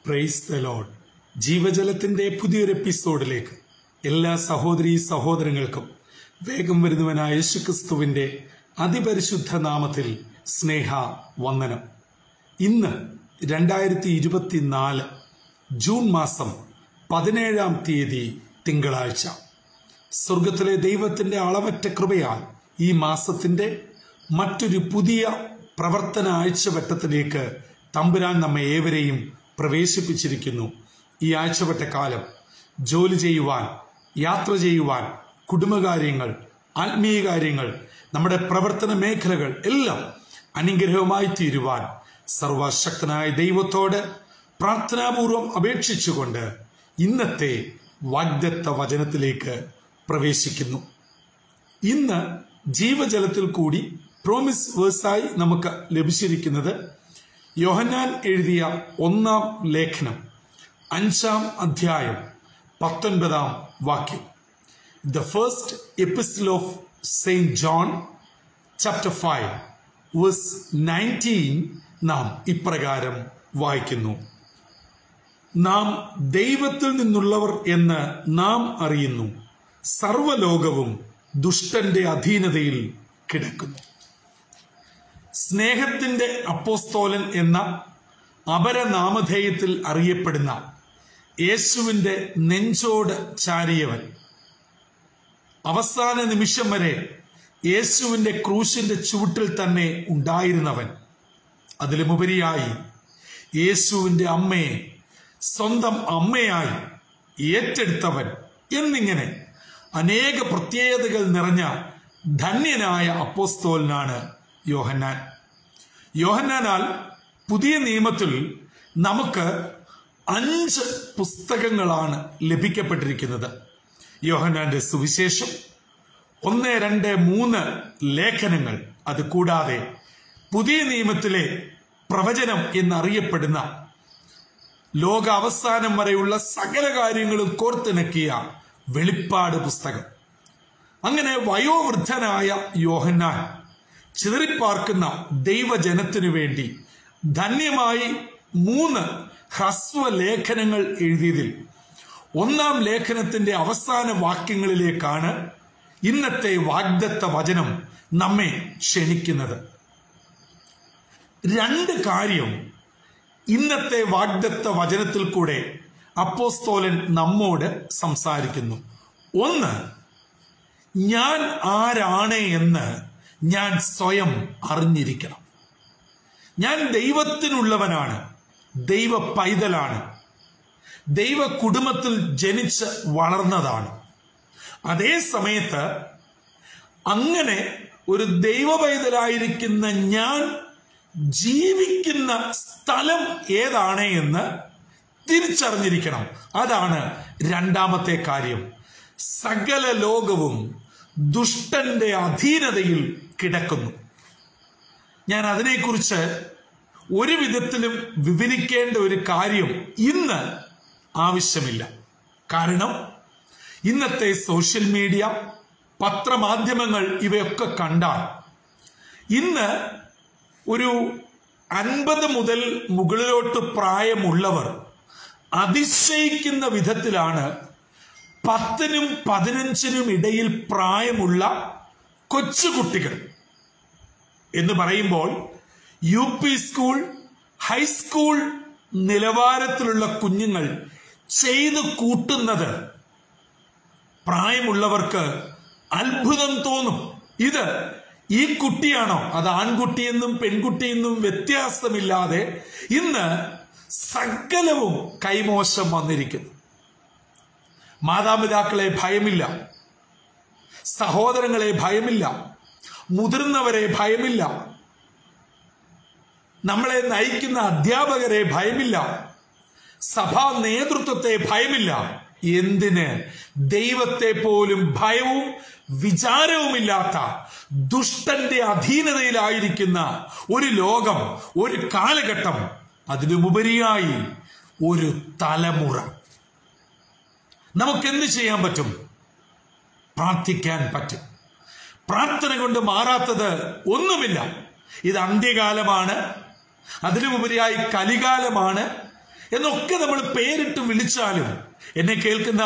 Praise the Lord. ജീവജലത്തിന്റെ പുതിയൊരു എപ്പിസോഡിലേക്ക് എല്ലാ സഹോദരീ സഹോദരങ്ങൾക്കും വേഗം വരുന്നവനായ യേശുക്രിസ്തുവിന്റെ അതിപരിശുദ്ധ നാമത്തിൽ സ്നേഹ വന്ദനം. ഇന്ന് 2024 ജൂൺ മാസം 17-ാം തീയതി തിങ്കളാഴ്ച. സ്വർഗത്തിലെ ദൈവത്തിന്റെ അളവറ്റ കൃപയാൽ ഈ മാസത്തിന്റെ മറ്റൊരു പുതിയ പ്രവർത്തന ആഴ്ചവട്ടത്തിലേക്ക് തമ്പുരാൻ നമ്മെ ഏവരെയും പ്രവേശിപ്പിച്ചിരിക്കുന്നു. ഈ ആഴ്ചവട്ടക്കാലം ജോലി ചെയ്യുവാൻ, യാത്ര ചെയ്യുവാൻ, കുടുംബകാര്യങ്ങൾ, ആത്മീയ കാര്യങ്ങൾ, നമ്മുടെ പ്രവർത്തന മേഖലകൾ എല്ലാം അനുഗ്രഹമായി തീരുവാൻ സർവശക്തനായ ദൈവത്തോട് പ്രാർത്ഥനാപൂർവം അപേക്ഷിച്ചുകൊണ്ട് ഇന്നത്തെ വാഗ്ദത്ത വചനത്തിലേക്ക് പ്രവേശിക്കുന്നു. ഇന്ന് ജീവജലത്തിൽ കൂടി പ്രോമിസ് വേഴ്സായി നമുക്ക് ലഭിച്ചിരിക്കുന്നത് യോഹന്നാൻ എഴുതിയ 1-ാം ലേഖനം 5-ാം അധ്യായം 19-ാം വാക്യം. The first epistle of saint John chapter 5 verse 19 നാം ഇപ്രകാരം വായിക്കുന്നു: നാം ദൈവത്തിൽ നിന്നുള്ളവർ എന്ന് നാം അറിയുന്നു, സർവ്വലോകവും ദുഷ്ടന്റെ അധീനതയിൽ കിടക്കുന്നു. സ്നേഹത്തിന്റെ അപ്പോസ്തോലൻ എന്ന അപരനാമധേയത്തിൽ അറിയപ്പെടുന്ന യേശുവിന്റെ നെഞ്ചോട് ചാരിയവൻ, അവസാന നിമിഷം വരെ യേശുവിന്റെ ക്രൂശിന്റെ ചുവട്ടിൽ തന്നെ ഉണ്ടായിരുന്നവൻ, അതിലുമുപരിയായി യേശുവിന്റെ അമ്മയെ സ്വന്തം അമ്മയായി ഏറ്റെടുത്തവൻ എന്നിങ്ങനെ അനേക പ്രത്യേകതകൾ നിറഞ്ഞ ധന്യനായ അപ്പോസ്തോലനാണ് യോഹന്നാൻ. യോഹന്നാനാൽ പുതിയ നിയമത്തിൽ നമുക്ക് 5 പുസ്തകങ്ങളാണ് ലഭിക്കപ്പെട്ടിരിക്കുന്നത്. യോഹന്നാന്റെ സുവിശേഷം, 1, 2, 3 ലേഖനങ്ങൾ, അതുകൂടാതെ പുതിയ നിയമത്തിലെ പ്രവചനം എന്നറിയപ്പെടുന്ന ലോക അവസാനം വരെയുള്ള സകല കാര്യങ്ങളും കോർത്തിണക്കിയ വെളിപ്പാട് പുസ്തകം. അങ്ങനെ വയോവൃദ്ധനായ യോഹന്നാൻ ചിതറിപ്പാർക്കുന്ന ദൈവജനത്തിനു വേണ്ടി ധന്യമായി 3 ഹ്രസ്വലേഖനങ്ങൾ എഴുതിയതിൽ 1-ാം ലേഖനത്തിന്റെ അവസാന വാക്യങ്ങളിലേക്കാണ് ഇന്നത്തെ വാഗ്ദത്ത വചനം നമ്മെ ക്ഷണിക്കുന്നത്. 2 കാര്യം ഇന്നത്തെ വാഗ്ദത്ത വചനത്തിൽ കൂടെ അപ്പോസ്തോലൻ നമ്മോട് സംസാരിക്കുന്നു. 1, ഞാൻ ആരാണ് എന്ന് ഞാൻ സ്വയം അറിഞ്ഞിരിക്കണം. ഞാൻ ദൈവത്തിനുള്ളവനാണ്, ദൈവ പൈതലാണ്, ദൈവ കുടുംബത്തിൽ ജനിച്ച് വളർന്നതാണ്. അതേ സമയത്ത് അങ്ങനെ ഒരു ദൈവ പൈതലായിരിക്കുന്ന ഞാൻ ജീവിക്കുന്ന സ്ഥലം ഏതാണ് എന്ന് തിരിച്ചറിഞ്ഞിരിക്കണം. അതാണ് 2-ാമത്തെ കാര്യം. സകല ലോകവും ദുഷ്ടന്റെ അധീനതയിൽ കിടക്കുന്നു. ഞാൻ അതിനെക്കുറിച്ച് ഒരു വിധത്തിലും വിവരിക്കേണ്ട ഒരു കാര്യം ഇന്ന് ആവശ്യമില്ല. കാരണം ഇന്നത്തെ സോഷ്യൽ മീഡിയ, പത്രമാധ്യമങ്ങൾ ഇവയൊക്കെ കണ്ടാൽ ഇന്ന് ഒരു 50 മുതൽ മുകളിലോട്ട് പ്രായമുള്ളവർ അതിശയിക്കുന്ന വിധത്തിലാണ് 10-നും 15-നും ഇടയിൽ പ്രായമുള്ള കൊച്ചുകുട്ടികൾ എന്ന് പറയുമ്പോൾ UP സ്കൂൾ, ഹൈസ്കൂൾ നിലവാരത്തിലുള്ള കുഞ്ഞുങ്ങൾ ചെയ്തു കൂട്ടുന്നത് പ്രായമുള്ളവർക്ക് അത്ഭുതം തോന്നും. ഇത് ഈ കുട്ടിയാണോ, അത് ആൺകുട്ടിയെന്നും പെൺകുട്ടിയെന്നും വ്യത്യാസമില്ലാതെ ഇന്ന് സകലവും കൈമോശം വന്നിരിക്കുന്നു. മാതാപിതാക്കളെ ഭയമില്ല, സഹോദരങ്ങളെ ഭയമില്ല, മുതിർന്നവരെ ഭയമില്ല, നമ്മളെ നയിക്കുന്ന അധ്യാപകരെ ഭയമില്ല, സഭാ നേതൃത്വത്തെ ഭയമില്ല. എന്തിന്? ദൈവത്തെ പോലും ഭയവും വിചാരവുമില്ലാത്ത ദുഷ്ടന്റെ അധീനതയിലായിരിക്കുന്ന ഒരു ലോകം, ഒരു കാലഘട്ടം, അതിലുമുപരിയായി ഒരു തലമുറ. നമുക്കെന്ത് ചെയ്യാൻ പറ്റും? പ്രാർത്ഥിക്കാൻ പറ്റും. പ്രാർത്ഥന കൊണ്ട് മാറാത്തത് ഒന്നുമില്ല. ഇത് അന്ത്യകാലമാണ്, അതിലുമുപരിയായി കലികാലമാണ്. എന്നൊക്കെ നമ്മൾ പേരിട്ട് വിളിച്ചാലും എന്നെ കേൾക്കുന്ന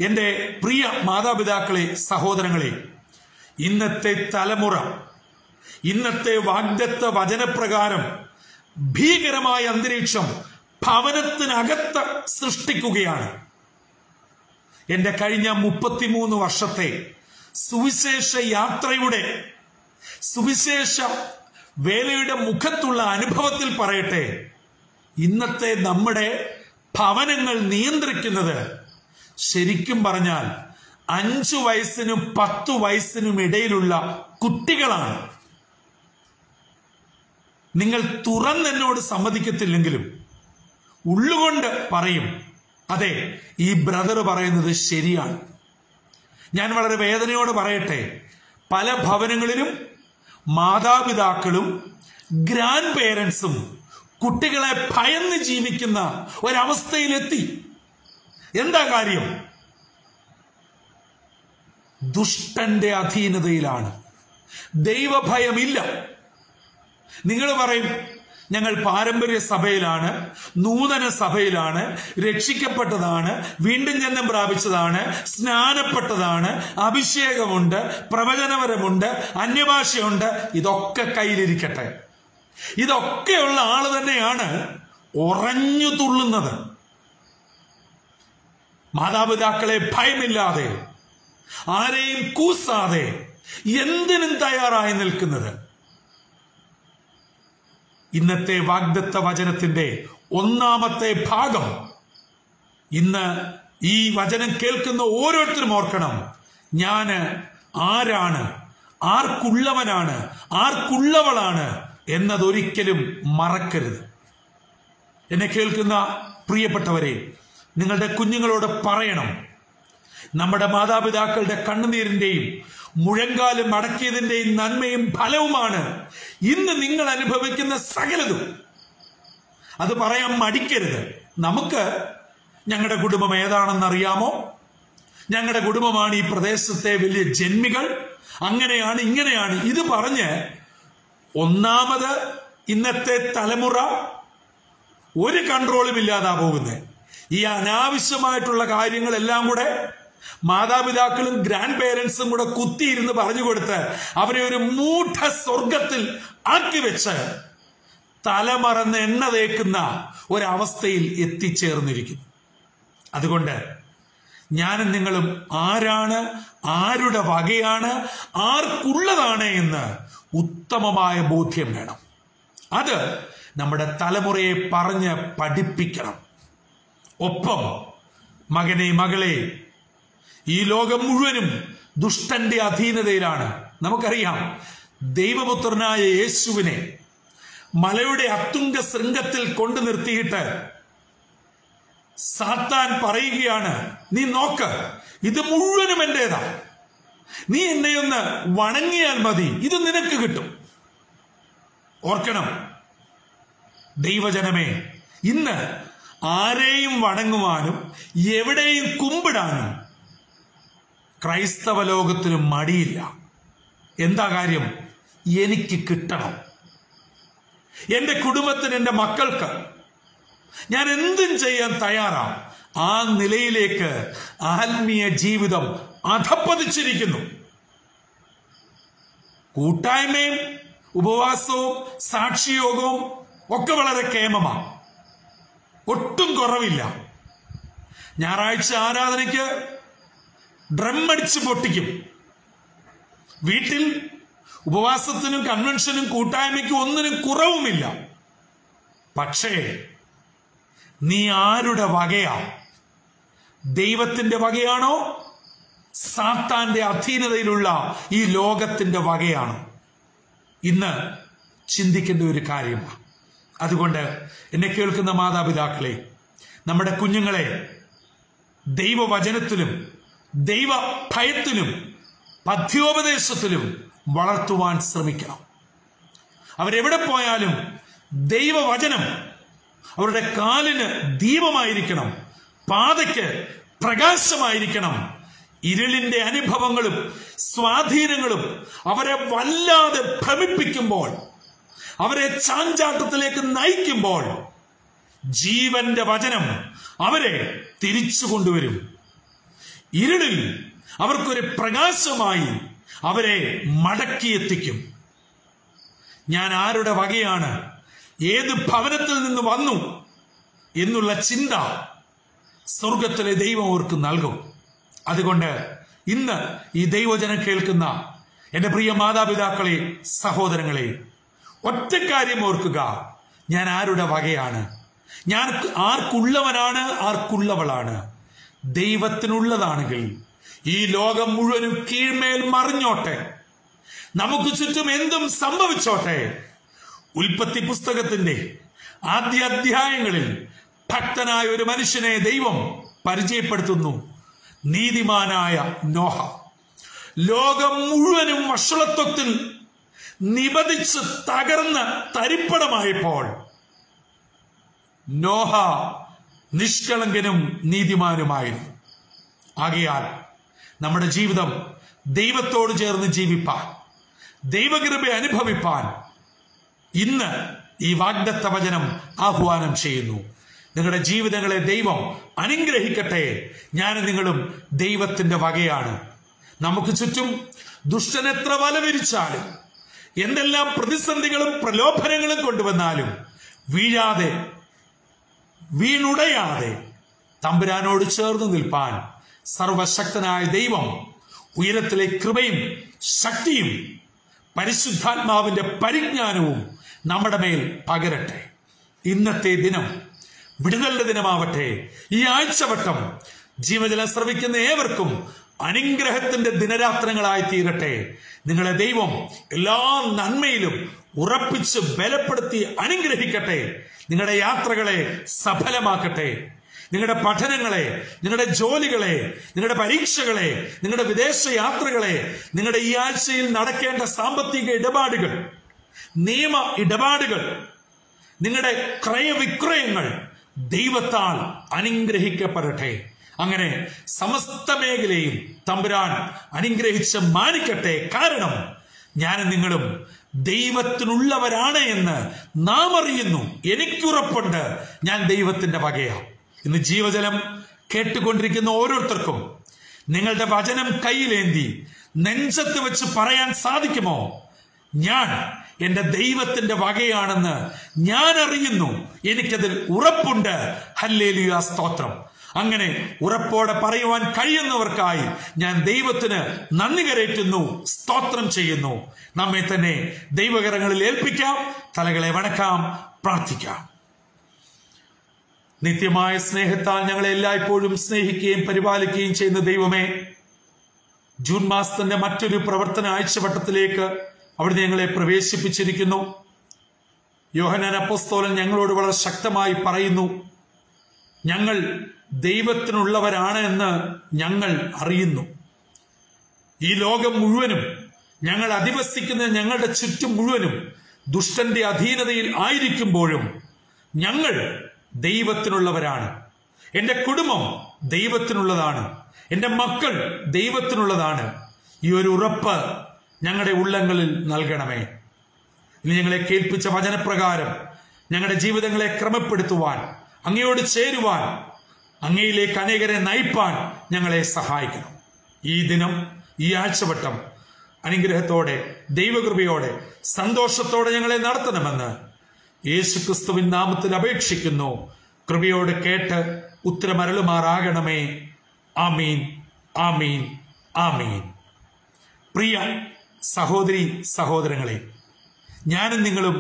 എൻ്റെ പ്രിയ മാതാപിതാക്കളെ, സഹോദരങ്ങളെ, ഇന്നത്തെ തലമുറ ഇന്നത്തെ വാഗ്ദത്ത വചനപ്രകാരം ഭീകരമായ അന്തരീക്ഷം ഭവനത്തിനകത്ത് സൃഷ്ടിക്കുകയാണ്. എന്റെ കഴിഞ്ഞ 33 വർഷത്തെ സുവിശേഷ യാത്രയുടെ, സുവിശേഷ വേലയുടെ മുഖത്തുള്ള അനുഭവത്തിൽ പറയട്ടെ, ഇന്നത്തെ നമ്മുടെ ഭവനങ്ങൾ നിയന്ത്രിക്കുന്നത് ശരിക്കും പറഞ്ഞാൽ 5 വയസ്സിനും 10 വയസ്സിനും ഇടയിലുള്ള കുട്ടികളാണ്. നിങ്ങൾ തുറന്നെന്നോട് സമ്മതിക്കത്തില്ലെങ്കിലും ഉള്ളുകൊണ്ട് പറയും, അതെ, ഈ ബ്രദർ പറയുന്നത് ശരിയാണ്. ഞാൻ വളരെ വേദനയോടെ പറയട്ടെ, പല ഭവനങ്ങളിലും മാതാപിതാക്കളും ഗ്രാൻഡ് പേരൻസും കുട്ടികളെ ഭയന്ന് ജീവിക്കുന്ന ഒരവസ്ഥയിലെത്തി. എന്താ കാര്യം? ദുഷ്ടന്റെ അധീനതയിലാണ്. ദൈവഭയമില്ല. നിങ്ങൾ പറയും, ഞങ്ങൾ പാരമ്പര്യ സഭയിലാണ്, നൂതന സഭയിലാണ്, രക്ഷിക്കപ്പെട്ടതാണ്, വീണ്ടും ജന്മം പ്രാപിച്ചതാണ്, സ്നാനപ്പെട്ടതാണ്, അഭിഷേകമുണ്ട്, പ്രവചനപരമുണ്ട്, അന്യഭാഷയുണ്ട്. ഇതൊക്കെ കയ്യിലിരിക്കട്ടെ. ഇതൊക്കെയുള്ള ആള് തന്നെയാണ് ഉറഞ്ഞു തുള്ളുന്നത്. മാതാപിതാക്കളെ ഭയമില്ലാതെ, ആരെയും കൂസാതെ, എന്തിനും തയ്യാറായി നിൽക്കുന്നത്. ഇന്നത്തെ വാഗ്ദത്ത വചനത്തിന്റെ 1-ാമത്തെ ഭാഗം, ഇന്ന് ഈ വചനം കേൾക്കുന്ന ഓരോരുത്തരും ഓർക്കണം, ഞാന് ആരാണ്, ആർക്കുള്ളവനാണ്, ആർക്കുള്ളവളാണ് എന്നതൊരിക്കലും മറക്കരുത്. എന്നെ കേൾക്കുന്ന പ്രിയപ്പെട്ടവരെ, നിങ്ങളുടെ കുഞ്ഞുങ്ങളോട് പറയണം, നമ്മുടെ മാതാപിതാക്കളുടെ കണ്ണുനീരിന്റെയും മുഴങ്കാലും അടക്കിയതിന്റെയും നന്മയും ഫലവുമാണ് ഇന്ന് നിങ്ങൾ അനുഭവിക്കുന്ന സകലതും. അത് പറയാൻ മടിക്കരുത്. നമുക്ക് ഞങ്ങളുടെ കുടുംബം ഏതാണെന്നറിയാമോ? ഞങ്ങളുടെ കുടുംബമാണ് ഈ പ്രദേശത്തെ വലിയ ജന്മികൾ, അങ്ങനെയാണ് ഇങ്ങനെയാണ്. ഇത് പറഞ്ഞ് ഒന്നാമത് ഇന്നത്തെ തലമുറ ഒരു കൺട്രോളും ഇല്ലാതാ പോകുന്നത്. ഈ അനാവശ്യമായിട്ടുള്ള കാര്യങ്ങളെല്ലാം കൂടെ മാതാപിതാക്കളും ഗ്രാൻഡ് പേരൻസും കൂടെ കുത്തിയിരുന്ന് പറഞ്ഞു കൊടുത്ത് അവരെ ഒരു മൂഢ സ്വർഗത്തിൽ ആക്കി വെച്ച് തലമറന്ന് എണ്ണ തേക്കുന്ന ഒരവസ്ഥയിൽ എത്തിച്ചേർന്നിരിക്കുന്നു. അതുകൊണ്ട് ഞാനും നിങ്ങളും ആരാണ്, ആരുടെ വകയാണ്, ആർക്കുള്ളതാണ് എന്ന് ഉത്തമമായ ബോധ്യം വേണം. അത് നമ്മുടെ തലമുറയെ പറഞ്ഞ് പഠിപ്പിക്കണം. ഒപ്പം മകനെ, മകളെ, ഈ ലോകം മുഴുവനും ദുഷ്ടന്റെ അധീനതയിലാണ്. നമുക്കറിയാം, ദൈവപുത്രനായ യേശുവിനെ മലയുടെ അത്തുംഗ ശൃംഗത്തിൽ കൊണ്ടു നിർത്തിയിട്ട് സാത്താൻ പറയുകയാണ്, നീ നോക്ക്, ഇത് മുഴുവനും എന്റേതാ, നീ എന്നെ ഒന്ന് വണങ്ങിയാൽ മതി, ഇത് നിനക്ക് കിട്ടും. ഓർക്കണം ദൈവജനമേ, ഇന്ന് ആരെയും വണങ്ങുവാനും എവിടെയും കുമ്പിടാനും ക്രൈസ്തവ ലോകത്തിന് മടിയില്ല. എന്താ കാര്യം? എനിക്ക് കിട്ടണം. എന്റെ കുടുംബത്തിന്, എന്റെ മക്കൾക്ക് ഞാൻ എന്തും ചെയ്യാൻ തയ്യാറാ. ആ നിലയിലേക്ക് ആത്മീയ ജീവിതം അധപ്പതിച്ചിരിക്കുന്നു. കൂട്ടായ്മയും ഉപവാസവും സാക്ഷിയോഗവും ഒക്കെ വളരെ കേമമാണ്, ഒട്ടും കുറവില്ല. ഞായറാഴ്ച ആരാധനയ്ക്ക് ഡ്രം അടിച്ച് പൊട്ടിക്കും. വീട്ടിൽ ഉപവാസത്തിനും കൺവെൻഷനും കൂട്ടായ്മയ്ക്കും ഒന്നിനും കുറവുമില്ല. പക്ഷേ നീ ആരുടെ വകയാ? ദൈവത്തിന്റെ വകയാണോ, സാത്താന്റെ അധീനതയിലുള്ള ഈ ലോകത്തിന്റെ വകയാണോ? ഇന്ന് ചിന്തിക്കേണ്ട ഒരു കാര്യമാണ്. അതുകൊണ്ട് എന്നെ കേൾക്കുന്ന മാതാപിതാക്കളെ, നമ്മുടെ കുഞ്ഞുങ്ങളെ ദൈവവചനത്തിലും ദൈവ ഭയത്തിലും പഥ്യോപദേശത്തിലും വളർത്തുവാൻ ശ്രമിക്കണം. അവരെവിടെ പോയാലും ദൈവവചനം അവരുടെ കാലിന് ദീപമായിരിക്കണം, പാതയ്ക്ക് പ്രകാശമായിരിക്കണം. ഇരുളിന്റെ അനുഭവങ്ങളും സ്വാധീനങ്ങളും അവരെ വല്ലാതെ ഭ്രമിപ്പിക്കുമ്പോൾ, അവരെ ചാഞ്ചാട്ടത്തിലേക്ക് നയിക്കുമ്പോൾ ജീവന്റെ വചനം അവരെ തിരിച്ചു കൊണ്ടുവരും. ഇരുളിൽ അവർക്കൊരു പ്രകാശമായി അവരെ മടക്കിയെത്തിക്കും. ഞാൻ ആരുടെ വകയാണ്, ഏത് ഭവനത്തിൽ നിന്ന് വന്നു എന്നുള്ള ചിന്ത സ്വർഗത്തിലെ ദൈവം അവർക്ക് നൽകും. അതുകൊണ്ട് ഇന്ന് ഈ ദൈവജനം കേൾക്കുന്ന എന്റെ പ്രിയ മാതാപിതാക്കളെ, സഹോദരങ്ങളെ, ഒറ്റ കാര്യം ഓർക്കുക, ഞാൻ ആരുടെ വകയാണ്, ഞാൻ ആർക്കുള്ളവനാണ്, ആർക്കുള്ളവളാണ്. ദൈവത്തിനുള്ളതാണെങ്കിൽ ഈ ലോകം മുഴുവനും കീഴ്മേൽ മറിഞ്ഞോട്ടെ, നമുക്ക് ചുറ്റും എന്തും സംഭവിച്ചോട്ടെ, ഉൽപ്പത്തി പുസ്തകത്തിന്റെ ആദ്യ അധ്യായങ്ങളിൽ ഭക്തനായ ഒരു മനുഷ്യനെ ദൈവം പരിചയപ്പെടുത്തുന്നു, നീതിമാനായ നോഹ. ലോകം മുഴുവനും വഷളത്വത്തിൽ നിബദിച്ച് തകർന്ന് തരിപ്പണമായപ്പോൾ നോഹ നിഷ്കളങ്കനും നീതിമാനുമായിരുന്നു. ആകയാൽ നമ്മുടെ ജീവിതം ദൈവത്തോട് ചേർന്ന് ജീവിപ്പാൻ, ദൈവകൃപ അനുഭവിപ്പാൻ ഇന്ന് ഈ വാഗ്ദത്ത വചനം ആഹ്വാനം ചെയ്യുന്നു. നിങ്ങളുടെ ജീവിതങ്ങളെ ദൈവം അനുഗ്രഹിക്കട്ടെ. ഞാനും നിങ്ങളും ദൈവത്തിന്റെ വകയാണ്. നമുക്ക് ചുറ്റും ദുഷ്ടൻ എത്ര വലവിരിച്ചാലും, എന്തെല്ലാം പ്രതിസന്ധികളും പ്രലോഭനങ്ങളും കൊണ്ടുവന്നാലും വീഴാതെ, വീണുടയാതെ തമ്പുരാനോട് ചേർന്ന് നിൽപ്പാൻ സർവശക്തനായ ദൈവം ഉയരത്തിലെ കൃപയും ശക്തിയും പരിശുദ്ധാത്മാവിന്റെ പരിജ്ഞാനവും നമ്മുടെ മേൽ പകരട്ടെ. ഇന്നത്തെ ദിനം വിടുതലിന്റെ ദിനമാവട്ടെ. ഈ ആഴ്ചവട്ടം ജീവജലം ശ്രവിക്കുന്ന ഏവർക്കും അനുഗ്രഹത്തിന്റെ ദിനരാത്രങ്ങളായി തീരട്ടെ. നിങ്ങളെ ദൈവം എല്ലാ നന്മയിലും ഉറപ്പിച്ച് ബലപ്പെടുത്തി അനുഗ്രഹിക്കട്ടെ. നിങ്ങളുടെ യാത്രകളെ സഫലമാക്കട്ടെ. നിങ്ങളുടെ പഠനങ്ങളെ, നിങ്ങളുടെ ജോലികളെ, നിങ്ങളുടെ പരീക്ഷകളെ, നിങ്ങളുടെ വിദേശ യാത്രകളെ, നിങ്ങളുടെ ഈ ആഴ്ചയിൽ നടക്കേണ്ട സാമ്പത്തിക ഇടപാടുകൾ, നിയമ ഇടപാടുകൾ, നിങ്ങളുടെ ക്രയവിക്രയങ്ങൾ ദൈവത്താൽ അനുഗ്രഹിക്കപ്പെടട്ടെ. അങ്ങനെ സമസ്ത മേഖലയും തമ്പുരാൻ അനുഗ്രഹിച്ച് മാനിക്കട്ടെ. കാരണം ഞാനും നിങ്ങളും ദൈവത്തിനുള്ളവരാണ് എന്ന് നാം അറിയുന്നു. എനിക്കുറപ്പുണ്ട്, ഞാൻ ദൈവത്തിന്റെ വകയാണ്. ഇന്ന് ജീവജലം കേട്ടുകൊണ്ടിരിക്കുന്ന ഓരോരുത്തർക്കും നിങ്ങളുടെ വചനം കയ്യിലേന്തി നെഞ്ചത്ത് വെച്ച് പറയാൻ സാധിക്കുമോ? ഞാൻ എന്റെ ദൈവത്തിന്റെ വകയാണെന്ന് ഞാൻ അറിയുന്നു, എനിക്കതിൽ ഉറപ്പുണ്ട്. ഹല്ലേലൂയ, സ്തോത്രം. അങ്ങനെ ഉറപ്പോടെ പറയുവാൻ കഴിയുന്നവർക്കായി ഞാൻ ദൈവത്തിന് നന്ദി കരേറ്റുന്നു, സ്തോത്രം ചെയ്യുന്നു. നമ്മെ തന്നെ ദൈവകരങ്ങളിൽ ഏൽപ്പിക്കാം, തലകളെ വണക്കാം, പ്രാർത്ഥിക്കാം. നിത്യമായ സ്നേഹത്താൽ ഞങ്ങളെ എല്ലായ്പ്പോഴും സ്നേഹിക്കുകയും പരിപാലിക്കുകയും ചെയ്യുന്ന ദൈവമേ, ജൂൺ മാസത്തിന്റെ മറ്റൊരു പ്രവർത്തന ആഴ്ചവട്ടത്തിലേക്ക് അവിടുന്ന് ഞങ്ങളെ പ്രവേശിപ്പിച്ചിരിക്കുന്നു. യോഹന്നാൻ അപ്പോസ്തലൻ ഞങ്ങളോട് വളരെ ശക്തമായി പറയുന്നു, ഞങ്ങൾ ദൈവത്തിനുള്ളവരാണ് എന്ന് ഞങ്ങൾ അറിയുന്നു. ഈ ലോകം മുഴുവനും, ഞങ്ങൾ അധിവസിക്കുന്ന ഞങ്ങളുടെ ചുറ്റും മുഴുവനും ദുഷ്ടന്റെ അധീനതയിൽ ആയിരിക്കുമ്പോഴും ഞങ്ങൾ ദൈവത്തിനുള്ളവരാണ്. എൻ്റെ കുടുംബം ദൈവത്തിനുള്ളതാണ്, എൻ്റെ മക്കൾ ദൈവത്തിനുള്ളതാണ്. ഈ ഒരു ഉറപ്പ് ഞങ്ങളുടെ ഉള്ളങ്ങളിൽ നൽകണമേ. ഇനി ഞങ്ങളെ കേൾപ്പിച്ച വചനപ്രകാരം ഞങ്ങളുടെ ജീവിതങ്ങളെ ക്രമപ്പെടുത്തുവാൻ, അങ്ങയോട് ചേരുവാൻ, അങ്ങയിലേക്ക് അനേകരെ നയിപ്പാൻ ഞങ്ങളെ സഹായിക്കണം. ഈ ദിനം, ഈ ആഴ്ചവട്ടം അനുഗ്രഹത്തോടെ, ദൈവകൃപയോടെ, സന്തോഷത്തോടെ ഞങ്ങളെ നടത്തണമെന്ന് യേശുക്രിസ്തുവിൻ നാമത്തിൽ അപേക്ഷിക്കുന്നു. കൃപയോട് കേട്ട് ഉത്തരമരുളുമാറാകണമേ. ആമീൻ, ആമീൻ, ആമീൻ. പ്രിയ സഹോദരി സഹോദരങ്ങളെ, ഞാനും നിങ്ങളും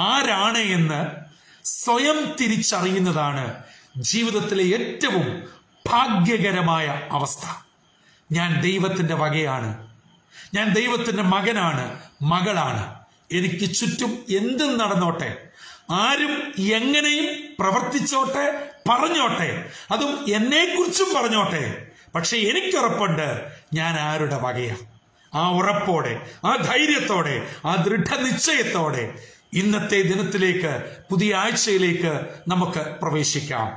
ആരാണ് എന്ന് സ്വയം തിരിച്ചറിയുന്നതാണ് ജീവിതത്തിലെ ഏറ്റവും ഭാഗ്യകരമായ അവസ്ഥ. ഞാൻ ദൈവത്തിന്റെ വകയാണ്, ഞാൻ ദൈവത്തിന്റെ മകനാണ്, മകളാണ്. എനിക്ക് ചുറ്റും എന്തും നടന്നോട്ടെ, ആരും എങ്ങനെയും പ്രവർത്തിച്ചോട്ടെ, പറഞ്ഞോട്ടെ, അതും എന്നെക്കുറിച്ചും പറഞ്ഞോട്ടെ, പക്ഷെ എനിക്കുറപ്പുണ്ട് ഞാൻ ആരുടെ വകയാണ്. ആ ഉറപ്പോടെ, ആ ധൈര്യത്തോടെ, ആ ദൃഢനിശ്ചയത്തോടെ ഇന്നത്തെ ദിനത്തിലേക്ക്, പുതിയ ആഴ്ചയിലേക്ക് നമുക്ക് പ്രവേശിക്കാം.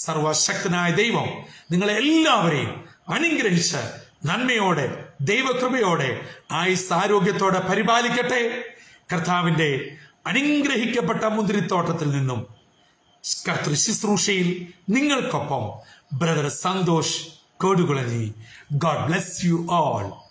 സർവശക്തനായ ദൈവം നിങ്ങളെല്ലാവരെയും അനുഗ്രഹിച്ച് നന്മയോടെ, ദൈവകൃപയോടെ, ആയുസ് ആരോഗ്യത്തോടെ പരിപാലിക്കട്ടെ. കർത്താവിന്റെ അനുഗ്രഹിക്കപ്പെട്ട മുന്തിരിത്തോട്ടത്തിൽ നിന്നും കർത്തൃ ശുശ്രൂഷയിൽ നിങ്ങൾക്കൊപ്പം brother Santhosh Kodukulanji. God bless you all.